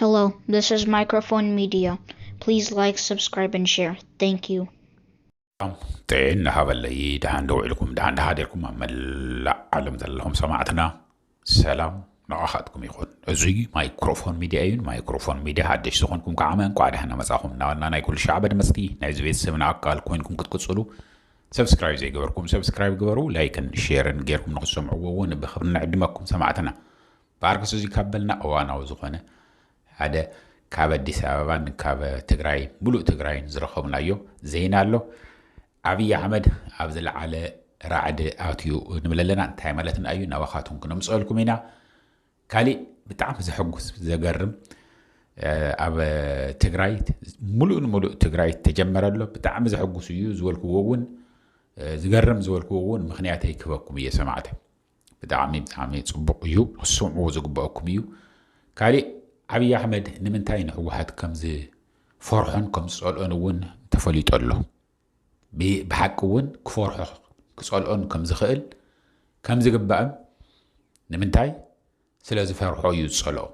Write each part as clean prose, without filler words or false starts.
Hello, this is Microphone Media. Please like, subscribe, and share. Thank you. تين هبلي دهان دوعلكم دهان دهادركم ملا علم ذلهم سمعتنا سلام نأخذكم يخون زي مايكروفون ميديا أيون مايكروفون ميديا هادش سخونكم كعمان قاعد هنا مساهم نالنا نايكل شعب دمستي نايز بيت سمنا أقال كوينكم كتقصلوا سبسكرايب زي قبركم سبسكرايب قبروا لايكن شيرن غيركم نقصهم عوون بخبرنا عدمكم سمعتنا باركسو زي كابلنا أوانا وزخونة هذا كاب أديس أبابان كاب تجراي ملو تجراي زرخهم نايو زين له أبي أحمد أبزل على رعد أوتيو نمللنا انتهي مالتنا أيو نواخاتهم كنا مسؤولكم هنا كالي بتعرف زحقوس زقرم أب تجراي ملو تجراي تجمر له بتعرف زحقوس يو زوالكو وون زقرم زوالكو وون مخنياتي كباكم يا سماعته بتعرف صبق يو السمع زقباكم يو كالي أبي أحمد نمنتين هو واحد كم زي فرحان كم سؤال أنا وون تفليت الله بحق ون كفرح كسؤال كم زخيل كم زقبأ نمنتاي سلازي فرحو يوصلو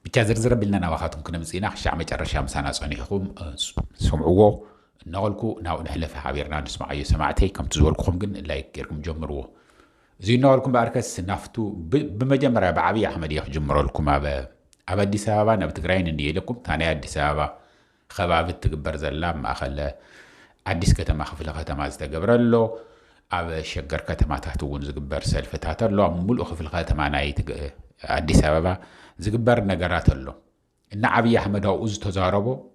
بتزرزر بلنا نواخاتهم كنا مزينا خشع مجرشا مسانا صنيخهم سمعوه نقولكو ناو نحلف حبيرنا نسمع أي سماعتي كم تزولكم جن لايك يركم جمروه زي نقولكم باركس نافتو بمجمرة بعبي أحمد يخجمرو لكم أبا دي سابا نبتقرين إني لكم تاني دي سابا خبابت تقبر زلام أخل عديس كتما خفل ختما زتقبرلو أب شجر كتما تحتون زقبر سلفتاتلو ملو خفل ختما نايت عديس أبابا زقبر نجاراتلو إن عبي أحمد هو أز تزاربو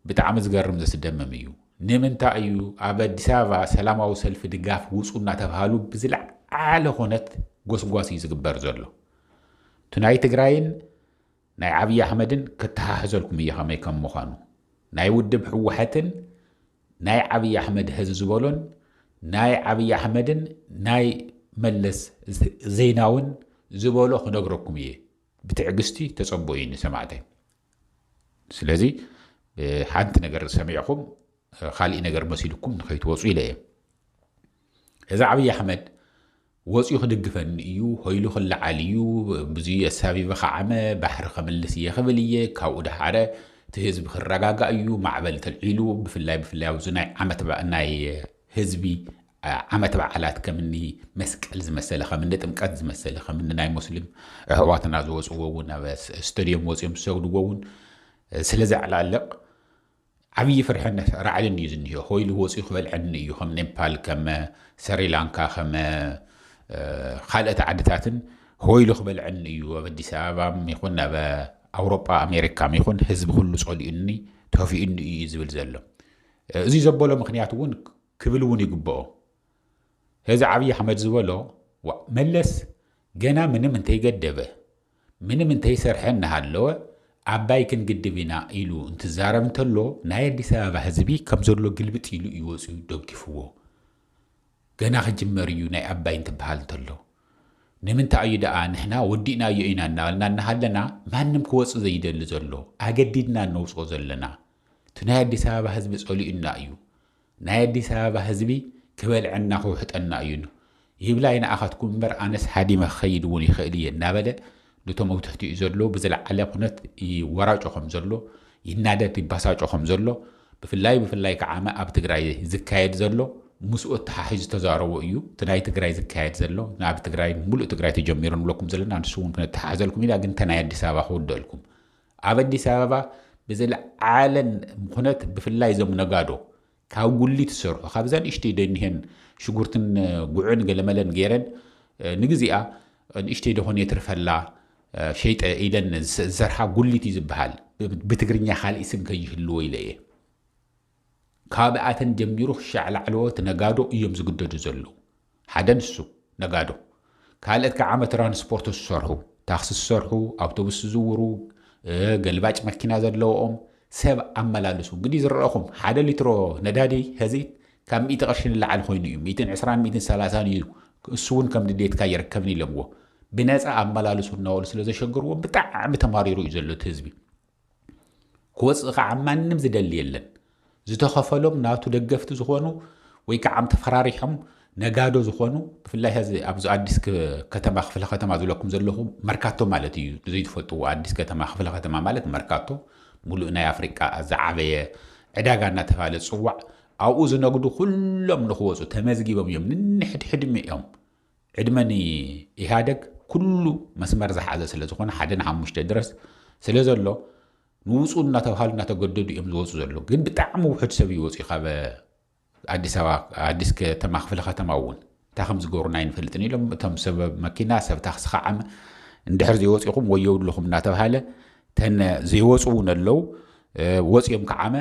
بتعمز قرم زس الدمميو نمنتا أيو أب عديس أبا سلام أو سلف دقاف وصلنا تفهلو بزلع على خونت قوس زقبر زلو تناي تقراين ناي عبي أحمدن كتحازلكم إياها ما يكون مخانو ناي ودب حوحتن ناي عبي أحمد هززبولون ناي عبي أحمدن ناي ملس زيناون زبولو خنقركم إيه بتعقستي تصبوين سمعتين سلازي حانت نقر سميعكم خالي نقر مسيلكم نخيط وصوي ليه إذا عبي أحمد وصي خدقفن إيو هيلو خل عليو بزي السابي بخعمة بحر خملسية خبلية كاو دحارة تهزب خرقاقا إيو معبل تلعيلو بفلاي وزناي عمة تبع ناي هزبي عمة تبع علات كمني مسكال زمسالة خمنة تمكات زمسالة خمنة ناي مسلم هواتنا زوز ووون بس استوديوم وزيم سود ووون سلزع على اللق عبي فرحنا رعلن يزنيو هيلو وصي خبل عني خم نيبال كما سريلانكا خما خالة عدتاتن هوي لخبل عني وبدي سابا ميخونا بأوروبا أمريكا ميخون حزب كله سعودي إني توفي إني يزبل زلو زي زبولو مخنياتون كبلون يقبقو هذا عبي حمد زبولو وملس جنا من تيقدبه من تيسرحن هالو عباي كن قدبنا إلو انتزارة منتلو نايا دي سابا حزبي كمزولو قلبت إلو يوسو دوكفوه جنا خجمريو ناي أباين تبهال تلو نمن تأيدا نحنا ودينا يئنا نالنا نحلنا ما نمكوص زيدا لزلو أجددنا نوصو زلنا تنايا دي سابا حزبي سؤولي إنا أيو نايا دي سابا حزبي كبال عنا خوحت أنا أيونو يبلاينا أخذكم بر أنس حادي مخيدوني خيليا نابدا لتو موتحتي زلو بزلع على قنات وراجو خمزلو ينادت بباساجو خمزلو بفلاي كعاما أبتقراي زكايد زلو مسؤول تحاجز تزارو إيو تناي تقراي زكايد زلو ناب تقراي ملو تقراي تجميرون لكم زلنا نسوون كنا تحاجزلكم إلا قن تناي دي سابا خود لكم عبد دي سابا بزلع عالن مخونات بفلاي زم نقادو كاو قولي تسرحو خابزان اشتي دينهن شغورتن قعون قلمالن غيرن نقزيقا اشتي دهون يترفلا شيط ايدن زرحا قولي تيزبهال بتقرنيا خال اسم كيهلو إليه كابعاتن جميرو خشع لعلوات نقادو ايوم زقدو زلو حدنسو نقادو كالت كعامة ترانسبورت السرحو تاخس السرحو أوتوبس زورو قلباج مكينا زلوهم سبع أملالسو قدي زرقهم حدا لترو ندادي هزيت كم ميت غشن اللعال خوينو يوم 220-230 يو السون كم ديت كا يركبني لمو بناس أملالسو النوال سلازا شقروا بتاع متماريرو يزلو تهزبي كوص عمان نمزد اللي يلن زتخفلهم ناتو دقفتو زخونو ويكا عم تفراريحهم ነጋዶ ዝኾኑ ብፍላይ ሕዚ ኣብዚ ኣዲስ ከተማ ክፍለ ከተማ ዘለኩም ዘለኹም መርካቶ ማለት እዩ ዘይትፈልጥዎ ኣዲስ ከተማ ክፍለ ከተማ ማለት መርካቶ ሙሉእ ናይ ኣፍሪቃ ዝዓበየ ዕዳጋ እናተባሃለ ዝፅዋዕ ኣብኡ ዝነግዱ ኩሎም ንኽወፁ ተመዝጊቦም እዮም ንንሕድሕድሚ እዮም ዕድመኒ ኢህደግ ኩሉ መስመር ዝሓዘ ስለ ዝኾነ 1-5 ድረስ ስለ ዘሎ ንውፁ እናተባሃሉ እናተገደዱ እዮም ዝወፁ ዘሎ ግን ብጣዕሚ ውሕድ ሰብ ይወፁ ካብ ኣዲስ ኣበባ ኣዲስ ከተማ ክፍለ ከተማ እውን እንታይ ከም ዝገብሩና ይንፈልጥን ኢሎም እቶም ሰብ መኪና ሰብ ታክሲ ከዓ እንድሕር ዘይወፂኹም ወየውልኹም እናተባሃለ ተን ዘይወፁ እውን ኣለው ወፂኦም ከዓመ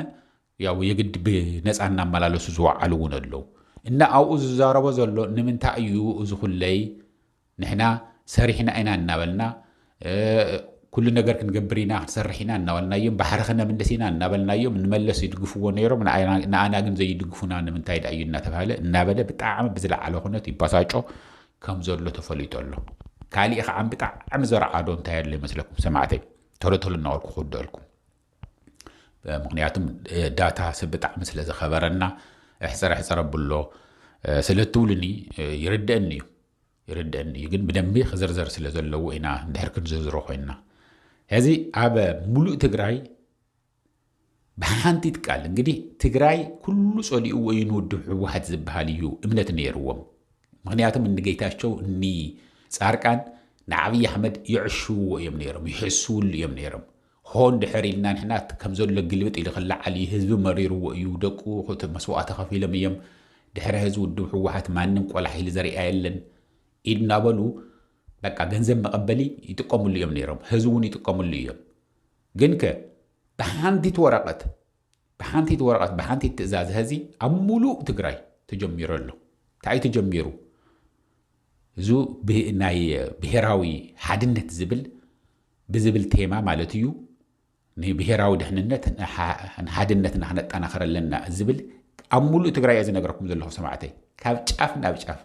ያው የግድ ብነፃ እናመላለሱ ዝወዓሉ እውን ኣለው እና ኣብኡ ዝዛረቦ ዘሎ ንምንታይ እዩ እዚ ኩለይ ንሕና ሰሪሕና ኢና እናበልና ኩሉ ነገር ክንገብር ኢና ክንሰርሕ ኢና እናበልናዮም ባሕሪ ክነምልስ ኢና እናበልናዮም ንመለስ ይድግፍዎ ነይሮም ንኣና ግን ዘይድግፉና ንምንታይ ዳ እዩ እናተባሃለ እናበለ ብጣዕሚ ብዝለዓለ ኩነት ይባሳጮ ከም ዘሎ ተፈሊጡ ኣሎ ካሊእ ከዓ ብጣዕሚ ዘረዓዶ እንታይ ያለ ይመስለኩም ሰማዕተይ ቶሎ ቶሎ እናበልኩ ክወደልኩም ምክንያቱም ዳታ ሰብ ብጣዕሚ ስለ ዝኸበረና ሕፅረ ብሎ ስለ ትውልኒ ይርድአኒ እዩ ግን ብደንቢ ክዝርዘር ስለ ዘለዎ ኢና እንድሕር ክንዝርዝሮ ኮይንና ሕዚ ኣብ ሙሉእ ትግራይ ብሓንቲ ቃል እንግዲህ ትግራይ ኩሉ ጸሊኡ ወይ ንውድብ ሕወሓት ዝበሃል እዩ እምነት ነይርዎም ምክንያቱም እንጌታቸው እኒ ጻርቃን ንዓብይ ኣሕመድ ይዕሽውዎ እዮም ነይሮም ይሕስውሉ እዮም ነይሮም ሆን ድሕር ኢልና ንሕና ከም ዘሎ ግልብጥ ኢሉ ክላዓል ህዝቢ መሪርዎ እዩ ደቁ መስዋዕቲ ከፊሎም እዮም ድሕሪ ህዝቢ ውድብ ሕወሓት ማንም ቆላሕ ኢሉ ዘሪኣ የለን ኢድና በሉ በቃ ገንዘብ መቀበሊ ይጥቀሙሉ እዮም ነይሮም ህዝቡን ይጥቀሙሉ እዮም ግን ብሓንቲት ወረቐት ብሓንቲት ትእዛዝ ህዚ ኣብ ሙሉእ ትግራይ ተጀሚሩ ኣሎ እንታይ ተጀሚሩ እዙ ናይ ብሄራዊ ሓድነት ብዝብል ቴማ ማለት እዩ ንብሄራዊ ድሕንነት ሓድነት ንኽነጠናኽረለና ዝብል ኣብ ሙሉእ ትግራይ እየ ዝነገረኩም ዘለኹ ሰማዕተይ ካብ ጫፍ ናብ ጫፍ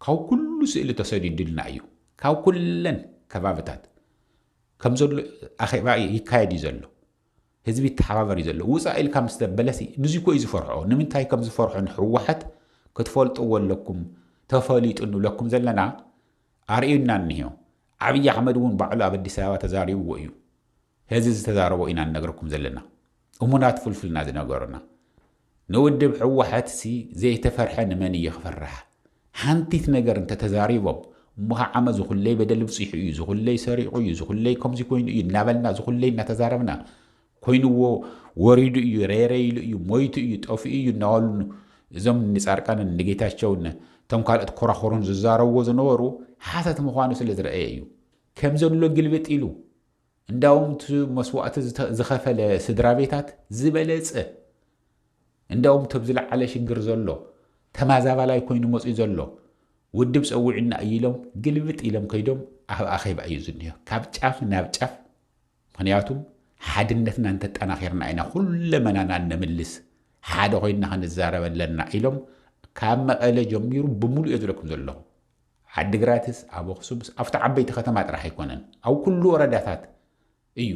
ካብ ኩሉ ስእሊ ተሰዲድልና እዩ ካብ ኩለን ከባብታት ከም ዘሎ ኣኼባ ይካየድ እዩ ዘሎ ህዝቢ ተሓባበር እዩ ዘሎ ውፃእ ኢልካ ምስ ተበለሲ ንዙ ኮ እዩ ዝፈርሖ ንምንታይ ከም ዝፈርሖ ንሕወሓት ክትፈልጥዎ ኣለኩም ተፈሊጡ ንብለኩም ዘለና ኣርእዩና እኒሄው ዓብይ ኣሕመድ እውን ባዕሉ ኣብ ኣዲስ ኣበባ ተዛሪብዎ እዩ ህዚ ዝተዛረቦ ኢና ንነገረኩም ዘለና እሙናት ፍልፍልና ዝነገሩና ንውድብ ሕወሓት ዘይተፈርሐ ንመን እየ ክፈርሕ ሓንቲት ነገር እንተተዛሪቦም እሙኻ ዓመ ዝኹለይ በደል ብፅሑ እዩ ዝኹለይ ሰሪቑ እዩ ዝኹለይ ከምዚ ኮይኑ እዩ እናበልና ዝኹለይ እናተዛረብና ኮይኑዎ ወሪዱ እዩ ሬረይሉ እዩ ሞይቱ እዩ ጠፊኡ እዩ እናበሉ እዞም ንጻርቃንን ንጌታቸውን እቶም ካልኦት ኮራኮሩን ዝዛረብዎ ዝነበሩ ሓሰት ምዃኑ ስለ ዝረአየ እዩ ከም ዘሎ ግልብጥ ኢሉ እንዳውም መስዋዕቲ ዝኸፈለ ስድራ ቤታት ዝበለፀ እንዳውም ተብዝለዓለ ሽግር ዘሎ ተማዛባላይ ኮይኑ መፅኡ ዘሎ ውድብ ፀውዕና ኢሎም ግልብጥ ኢሎም ከይዶም ኣብ ኣኼባ እዩ ዝኒሆ ካብ ጫፍ ናብ ጫፍ ምክንያቱም ሓድነትና እንተጠናኺርና ኢና ኩለመናና ንምልስ ሓደ ኮይንና ክንዛረብ ኣለና ኢሎም ካብ መቐለ ጀሚሩ ብሙሉእ እየ ዝብለኩም ዘለኹ ዓዲግራትስ ኣብ ኣኽሱምስ ኣብቲ ዓበይቲ ከተማ ጥራሕ ኣይኮነን ኣብ ኩሉ ወረዳታት እዩ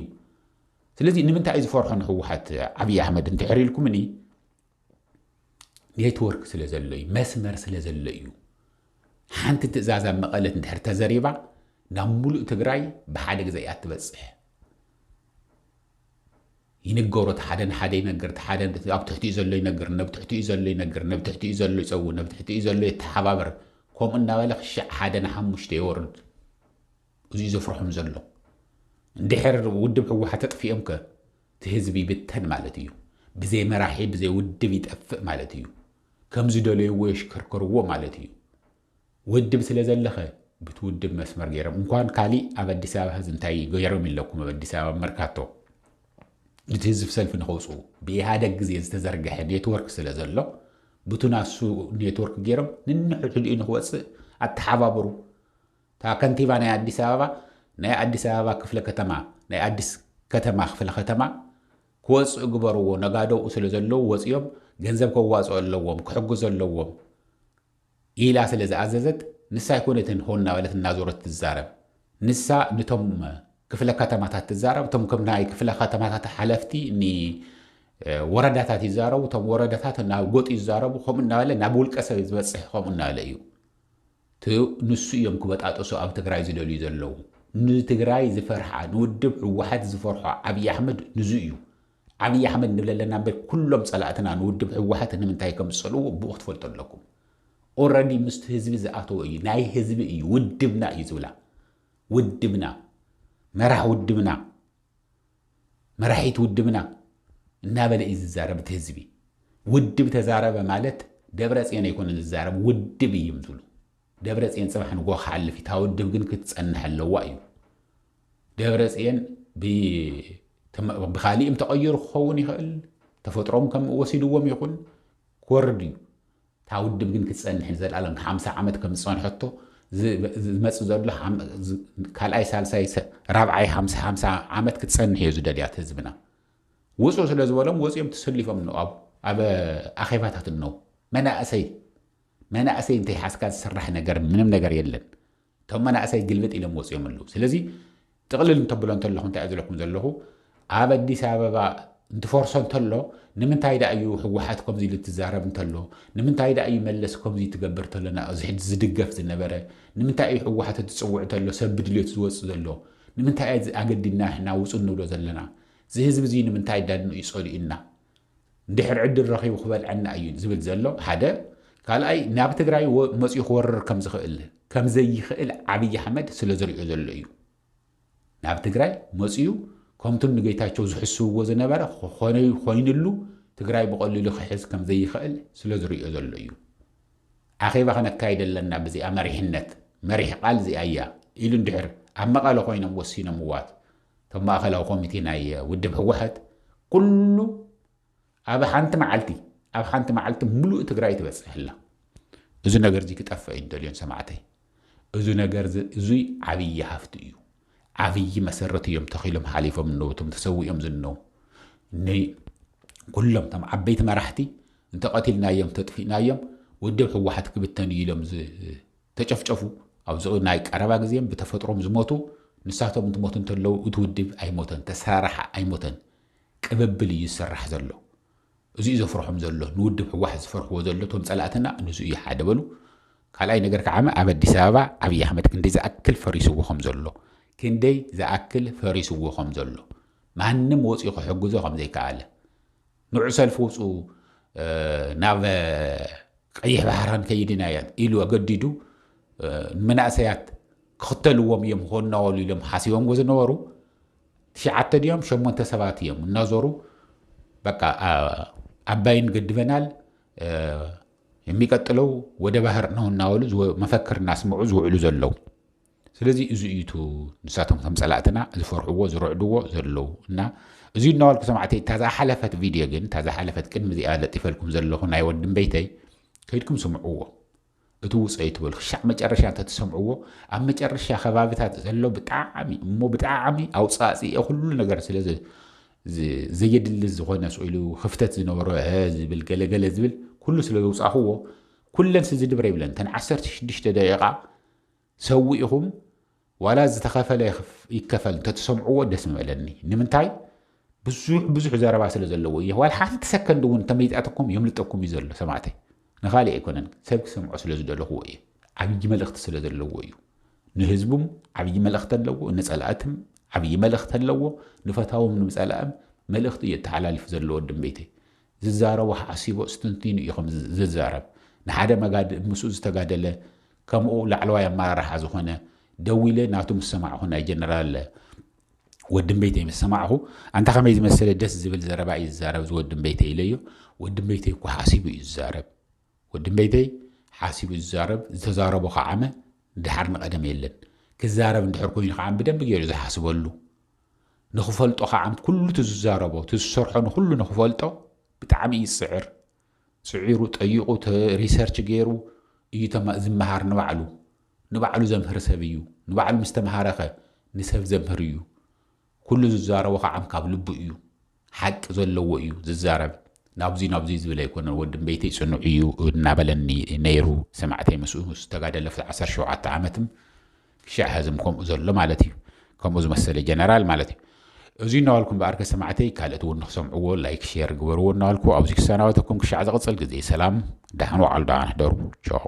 ስለዚ ንምንታይ ዝፈርሖ ንሕወሓት ዓብይ ኣሕመድ እንድሕር ኢልኩምኒ ኔትወርክ ስለ ዘሎ እዩ መስመር ስለ ዘሎ እዩ ሓንቲ ትእዛዝ ኣብ መቐለት እንድሕር ተዘሪባ ናብ ሙሉእ ትግራይ ብሓደ ግዜ እያ ትበፅሕ ይንገሮ ሓደ ንሓደ ይነግር ሓደ ኣብ ትሕቲኡ ዘሎ ይነግር ናብ ትሕቲኡ ዘሎ ይነግር ናብ ትሕቲኡ ዘሎ ይፀውዕ ናብ ትሕቲኡ ዘሎ ይተሓባበር ከምኡ እናበለ ክሻዕ 1-5 ይወርድ እዙይ ዘፍርሖም ዘሎ እንድሕር ውድብ ሕወሓት ተጥፊኦም እቲ ህዝቢ ይብተን ማለት እዩ ብዘይ መራሒ ብዘይ ውድብ ይጠፍእ ማለት እዩ ከም ዝደለይዎ የሽከርከርዎ ማለት እዩ ውድብ ስለ ዘለኸ ብትውድብ መስመር ገይሮም እንኳን ካሊእ ኣብ ኣዲስ ኣበባ ህዝቢ እንታይ ገይሮም ኢለኩም ኣብ ኣዲስ ኣበባ መርካቶ እቲ ህዝቢ ሰልፊ ንኸውፅኡ ብኢሃደግ ግዜ ዝተዘርግሐ ኔትወርክ ስለ ዘሎ ብቱናሱ ኔትወርክ ገይሮም ንንሕድሕድኡ ንክወፅእ ኣተሓባበሩ እታ ከንቲባ ናይ ኣዲስ ኣበባ ናይ ኣዲስ ኣበባ ክፍለ ከተማ ናይ ኣዲስ ከተማ ክፍለ ከተማ ክወፅኡ ግበርዎ ነጋደው ስለ ዘለዎ ወፂኦም ገንዘብ ከዋፅኡ ኣለዎም ክሕግዙ ኣለዎም ኢላ ስለ ዝኣዘዘት ንሳ ይኮነትን ሆና በለት እናዞረት ትዛረብ ንሳ ነቶም ክፍለ ከተማታት ትዛረብ እቶም ከም ናይ ክፍለ ከተማታት ሓለፍቲ ወረዳታት ይዛረቡ እቶም ወረዳታት ናብ ጎጥ ይዛረቡ ከምኡ እናበለ ናብ ውልቀ ሰብ ዝበፅሕ ከምኡ እናበለ እዩ ንሱ እዮም ክበጣጠሱ ኣብ ትግራይ ዝደልዩ ዘለዉ ንትግራይ ዝፈርሓ ንውድብ ሕወሓት ዝፈርሖ ዓብዪ ኣሕመድ ንዙ እዩ ዓብዪ ኣሕመድ ንብለለና እምበር ኩሎም ጸላእትና ንውድብ ሕወሓት ንምንታይ ከም ዝጸልዎ ብኡ ክትፈልጡ ኣለኩም ኦልሬዲ ምስቲ ህዝቢ ዝኣተወ እዩ ናይ ህዝቢ እዩ ውድብና እዩ ዝብላ ውድብና መራሕ ውድብና መራሒት ውድብና እናበለ እዩ ዝዛረብ እቲ ህዝቢ ውድብ ተዛረበ ማለት ደብረጽዮን ኣይኮነን ዝዛረብ ውድብ እዩ ዝብሉ ደብረጽዮን ጽባሕ ንጎ ክሓልፍ እታ ውድብ ግን ክትጸንሕ ኣለዋ እዩ ደብረጽዮን ብኻሊእም ተቐይሩ ክኸውን ይኽእል ተፈጥሮም ከም ወሲድዎም ይኹን ክወርድ እዩ እታ ውድብ ግን ክትጸንሕ ዘለኣለም 50 ዓመት ከም ዝጸንሐቶ ዝመጽእ ዘሎ ካልኣይ ሳልሳይ ራብዓይ 50 ዓመት ክትጸንሕ እዩ ዝደልያት ህዝብና ውፁ ስለ ዝበሎም ወፂኦም ተሰሊፎም ነው ኣብ ኣኼባታት ነው መናእሰይ እንታይ ሓስካ ዝስራሕ ነገር ምንም ነገር የለን እቶም መናእሰይ ግልብጥ ኢሎም ወፂኦም ኣለዉ ስለዚ ጥቕልል እንተብሎ እንተለኹ እንታይ እዩ ዘለኩም ዘለኹ ኣብ ኣዲስ ኣበባ እንትፈርሶ እንተሎ ንምንታይ ዳ እዩ ሕወሓት ከምዚ ኢሉ ትዛረብ እንተሎ ንምንታይ ዳ እዩ መለስ ከምዚ ትገብር ተለና ዝሕድ ዝድገፍ ዝነበረ ንምንታይ እዩ ሕወሓት ትፅውዕ ተሎ ሰብ ብድልዮት ዝወፅእ ዘሎ ንምንታይ ኣገዲና ሕና ውፁ እንብሎ ዘለና እዚ ህዝቢ እዚ ንምንታይ ዳድኑ ይጸልዩና ድሕር ዕድል ረኺቡ ክበልዐና እዩ ዝብል ዘሎ ሓደ ካልኣይ ናብ ትግራይ መፅኡ ክወርር ከም ዘይኽእል ዓብዪ ኣሕመድ ስለ ዝሪኦ ዘሎ እዩ ናብ ትግራይ መፅኡ ከምቱም ንጌታቸው ዝሕስብዎ ዝነበረ ኮይኑሉ ትግራይ ብቐሊሉ ክሕዝ ከም ዘይኽእል ስለ ዝሪኦ ዘሎ እዩ ኣኼባ ክነካይድ ኣለና ብዚኣ መሪሕነት መሪሕ ቃል እዚኣ እያ ኢሉ እንድሕር ኣብ መቐለ ኮይኖም ወሲኖም እዋት እቶም ማእኸላዊ ኮሚቴ ናይ ውድብ ሕወሓት ኩሉ ኣብ ሓንቲ መዓልቲ ሙሉእ ትግራይ ትበፅሕላ እዚ ነገር እዚ ክጠፍእ እዩ ደልዮን ሰማዕተይ እዚ ነገር እዙይ ዓብዪ ሃፍቲ እዩ ዓብዪ መሰረት እዮም ተኺሎም ሓሊፎም እነው እቶም ተሰዊኦም ዝነው ኩሎም ቶም ዓበይቲ መራሕቲ እንተቐቲልናዮም ተጥፊእናዮም ውድብ ሕወሓት ክብተን ኢሎም ተጨፍጨፉ ኣብዚ ናይ ቀረባ ግዜም ብተፈጥሮም ዝሞቱ ንሳቶም እንትሞቱ እንተለዉ እቲ ውድብ ኣይሞተን ተሰራሓ ኣይሞተን ቅብብል እዩ ዝስራሕ ዘሎ እዚ እዩ ዘፍርሖም ዘሎ ንውድብ ሕወሓት ዝፈርሕዎ ዘሎ ቶም ጸላእትና ንሱ እዩ ሓደ በሉ ካልኣይ ነገር ከዓመ ኣብ ኣዲስ ኣበባ ዓብዪ ኣሕመድ ክንደይ ዝኣክል ፈሪስዎ ከም ዘሎ ክንደይ ዝኣክል ፈሪስዎ ከም ዘሎ ማንም ወፂኡ ክሕግዞ ከም ዘይከኣለ ንዑ ሰልፊ ውፁ ናብ ቀይሕ ባህራን ከይድና እያ ኢሉ ኣገዲዱ መናእሰያት ክኽተልዎም እዮም ክኾናወሉ ኢሎም ሓሲቦምዎ ዝነበሩ 9 ድዮም 8 ሰባት እዮም እናዞሩ በቃ አባይን ገድበናል የሚቀጥለው ወደ ባህር ነው እናወሉ መፈክር እናስምዑ ዝውዕሉ ዘለው ስለዚህ እዚ እዩቱ ንሳቶም ተምጸላእትና ዝፈርሕዎ ዝረዕድዎ ዘለው እና እዚ እናወልኩ ሰማዕተይ ታዛ ሓለፈት ቪድዮ ግን ታዛ ሓለፈት ቅድሚ እዚኣ ለጢፈልኩም ዘለኹ ናይ ወድም ቤተይ ከይድኩም ስምዕዎ እቲ ውፅእ ትብል ክሻዕ መጨረሻ ተሰምዕዎ ኣብ መጨረሻ ከባቢታት ዘሎ ብጣዕሚ ኣውፃፂ ኩሉ ነገር ስለዚ ዘየድል ዝኾነ ስኢሉ ክፍተት ዝነበሮ ዝብል ገለገለ ዝብል ኩሉ ስለ ዝውፃኽዎ ኩለን ዝድብረ ይብለን ተን 16 ደቂቓ ሰዊኢኹም ዋላ ዝተኸፈለ ይከፈል ተሰምዕዎ ደስ ምበለኒ ንምንታይ ብዙሕ ዘረባ ስለ ዘለዎ እዩ ዋላ ሓንቲ ሰከንድ እውን ተመይጣትኩም የምልጠኩም እዩ ዘሎ ሰማዕተይ ንኻሊእ ኣይኮነን ሰብ ክሰምዖ ስለ ዝደለኽዎ እዩ ዓብዪ መልእኽቲ ስለ ዘለዎ እዩ ንህዝቡም ዓብዪ መልእኽቲ ኣለዎ ንጸላእትም ዓብዪ መልእኽቲ ኣለዎ ንፈታዎም ንምጸላእም መልእኽቲ እየተሓላልፍ ዘለዎ ወድም ቤተይ ዝዛረቦ ሓሲቦ ስትንቲኑ እዩ ከም ዝዛረብ ንሓደ መጋድ ምስኡ ዝተጋደለ ከምኡ ላዕለዋይ ኣመራርሓ ዝኾነ ደው ኢለ ናቱ ምስ ሰማዕኹ ናይ ጀነራል ወድም ቤተይ ምስ ሰማዕኹ አንታ ከመይ ዝመሰለ ደስ ዝብል ዘረባ እዩ ዝዛረብ ዝወድም ቤተይ ኢለዮ ወድም ቤተይ እኮ ሓሲቡ እዩ ዝዛረብ ወድም ቤተይ ሓሲቡ ዝዛረብ ዝተዛረቦ ከዓመ ድሓር ንቐደም የለን ክዛረብ እንድሕር ኮይኑ ከዓ ብደንብ ገይሩ ዝሓስበሉ ንኽፈልጦ ከዓ ኩሉ ትዝዛረቦ ትዝሰርሖ ንኩሉ ንኽፈልጦ ብጣዕሚ እዩ ዝፅዕር ፅዒሩ ጠይቁ ሪሰርች ገይሩ እዩ ዝመሃር ንባዕሉ ዘምህር ሰብ እዩ ንባዕሉ ምስ ተመሃረኸ ንሰብ ዘምህር እዩ ኩሉ ዝዛረቦ ከዓ ካብ ልቡ እዩ ሓቂ ዘለዎ እዩ ዝዛረብ ናብዚ ዝብል ኣይኮነን ወድም ቤተይ ጽኑዕ እዩ እናበለኒ ነይሩ ሰማዕተይ ምስኡ ዝተጋደለ 17 ዓመትም ክሻዕ ሕዝም ከምኡ ዘሎ ማለት እዩ ከምኡ ዝመሰለ ጀነራል ማለት እዩ እዚ እናዋልኩም በኣርከ ሰማዕተይ ካልእት እውን ንክሰምዕዎ ላይክ ሼር ግበርዎ እናዋልኩ ኣብዚ ክሰናበተኩም ክሻዕ ዝቕፅል ግዜ ሰላም ዳሕን ዋዕሉ ዳሓን ሕደሩ ቻው